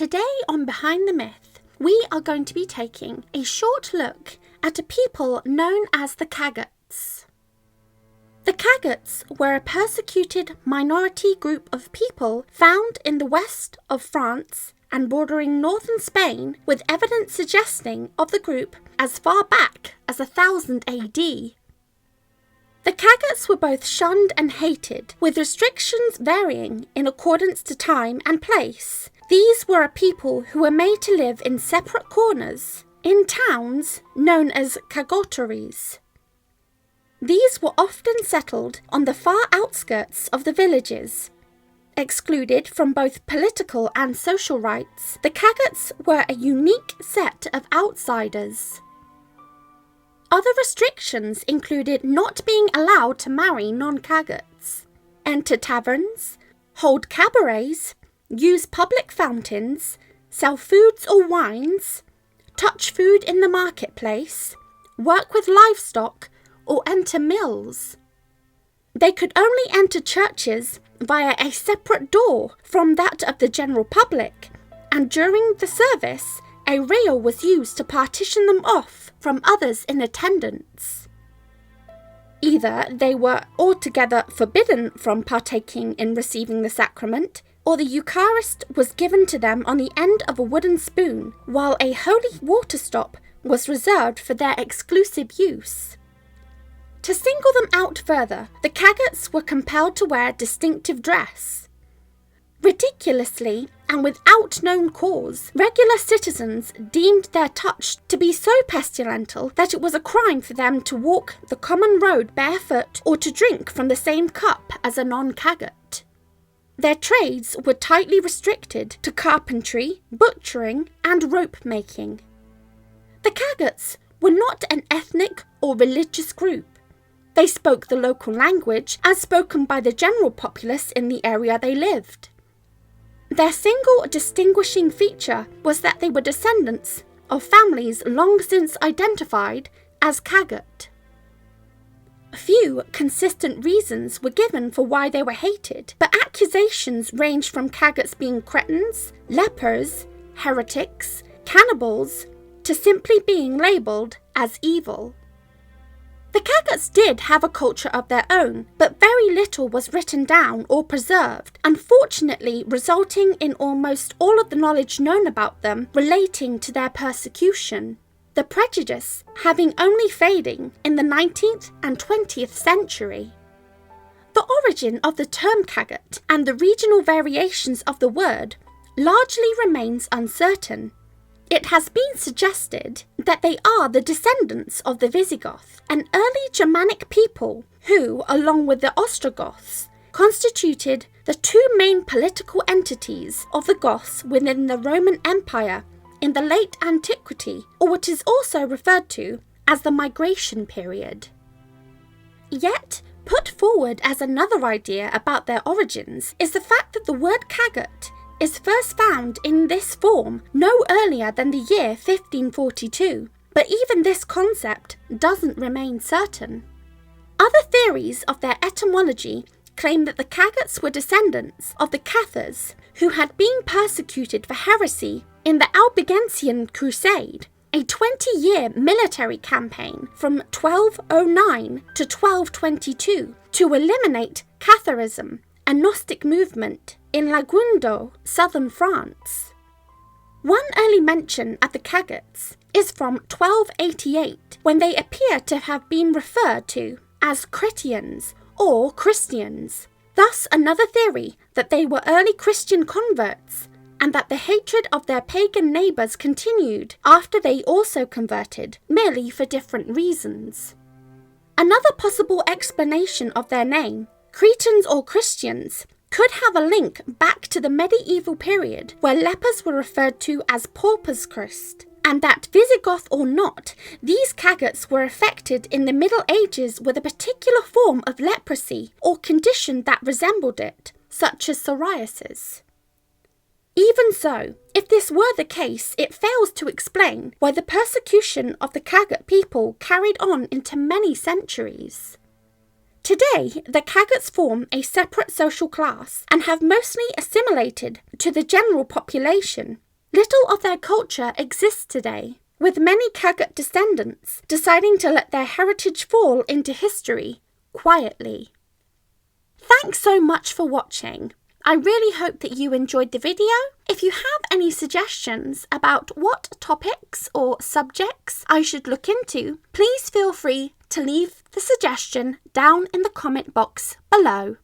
Today on Behind the Myth, we are going to be taking a short look at a people known as the Cagots. The Cagots were a persecuted minority group of people found in the west of France and bordering northern Spain, with evidence suggesting of the group as far back as 1000 AD. The Cagots were both shunned and hated, with restrictions varying in accordance to time and place. These were a people who were made to live in separate corners, in towns known as cagoteries. These were often settled on the far outskirts of the villages. Excluded from both political and social rights, the Cagots were a unique set of outsiders. Other restrictions included not being allowed to marry non-Cagots, enter taverns, hold cabarets, use public fountains, sell foods or wines, touch food in the marketplace, work with livestock, or enter mills. They could only enter churches via a separate door from that of the general public, and during the service, a rail was used to partition them off from others in attendance. Either they were altogether forbidden from partaking in receiving the sacrament, or the Eucharist was given to them on the end of a wooden spoon, while a holy water stop was reserved for their exclusive use. To single them out further, the Cagots were compelled to wear distinctive dress. Ridiculously, and without known cause, regular citizens deemed their touch to be so pestilential that it was a crime for them to walk the common road barefoot or to drink from the same cup as a non-Cagot. Their trades were tightly restricted to carpentry, butchering, and rope-making. The Cagots were not an ethnic or religious group. They spoke the local language as spoken by the general populace in the area they lived. Their single distinguishing feature was that they were descendants of families long since identified as Cagot. Few consistent reasons were given for why they were hated, but accusations ranged from Cagots being cretins, lepers, heretics, cannibals, to simply being labelled as evil. The Cagots did have a culture of their own, but very little was written down or preserved, unfortunately resulting in almost all of the knowledge known about them relating to their persecution, the prejudice having only fading in the 19th and 20th century. The origin of the term Cagot and the regional variations of the word largely remains uncertain. It has been suggested that they are the descendants of the Visigoth, an early Germanic people who, along with the Ostrogoths, constituted the two main political entities of the Goths within the Roman Empire in the late antiquity, or what is also referred to as the migration period. Yet, put forward as another idea about their origins is the fact that the word Cagot is first found in this form no earlier than the year 1542, but even this concept doesn't remain certain. Other theories of their etymology claim that the Cagots were descendants of the Cathars, who had been persecuted for heresy in the Albigensian Crusade, a 20-year military campaign from 1209 to 1222 to eliminate Catharism, a Gnostic movement in Languedoc, southern France. One early mention of the Cagots is from 1288, when they appear to have been referred to as Chrétiens or Christians, thus another theory that they were early Christian converts, and that the hatred of their pagan neighbours continued after they also converted, merely for different reasons. Another possible explanation of their name, Cretans or Christians, could have a link back to the medieval period where lepers were referred to as paupers Christ, and that Visigoth or not, these Cagots were affected in the Middle Ages with a particular form of leprosy or condition that resembled it, such as psoriasis. Even so, if this were the case, it fails to explain why the persecution of the Cagot people carried on into many centuries. Today, the Cagots form a separate social class and have mostly assimilated to the general population, Little of their culture exists today, with many Cagot descendants deciding to let their heritage fall into history quietly. Thanks so much for watching. I really hope that you enjoyed the video. If you have any suggestions about what topics or subjects I should look into, please feel free to leave the suggestion down in the comment box below.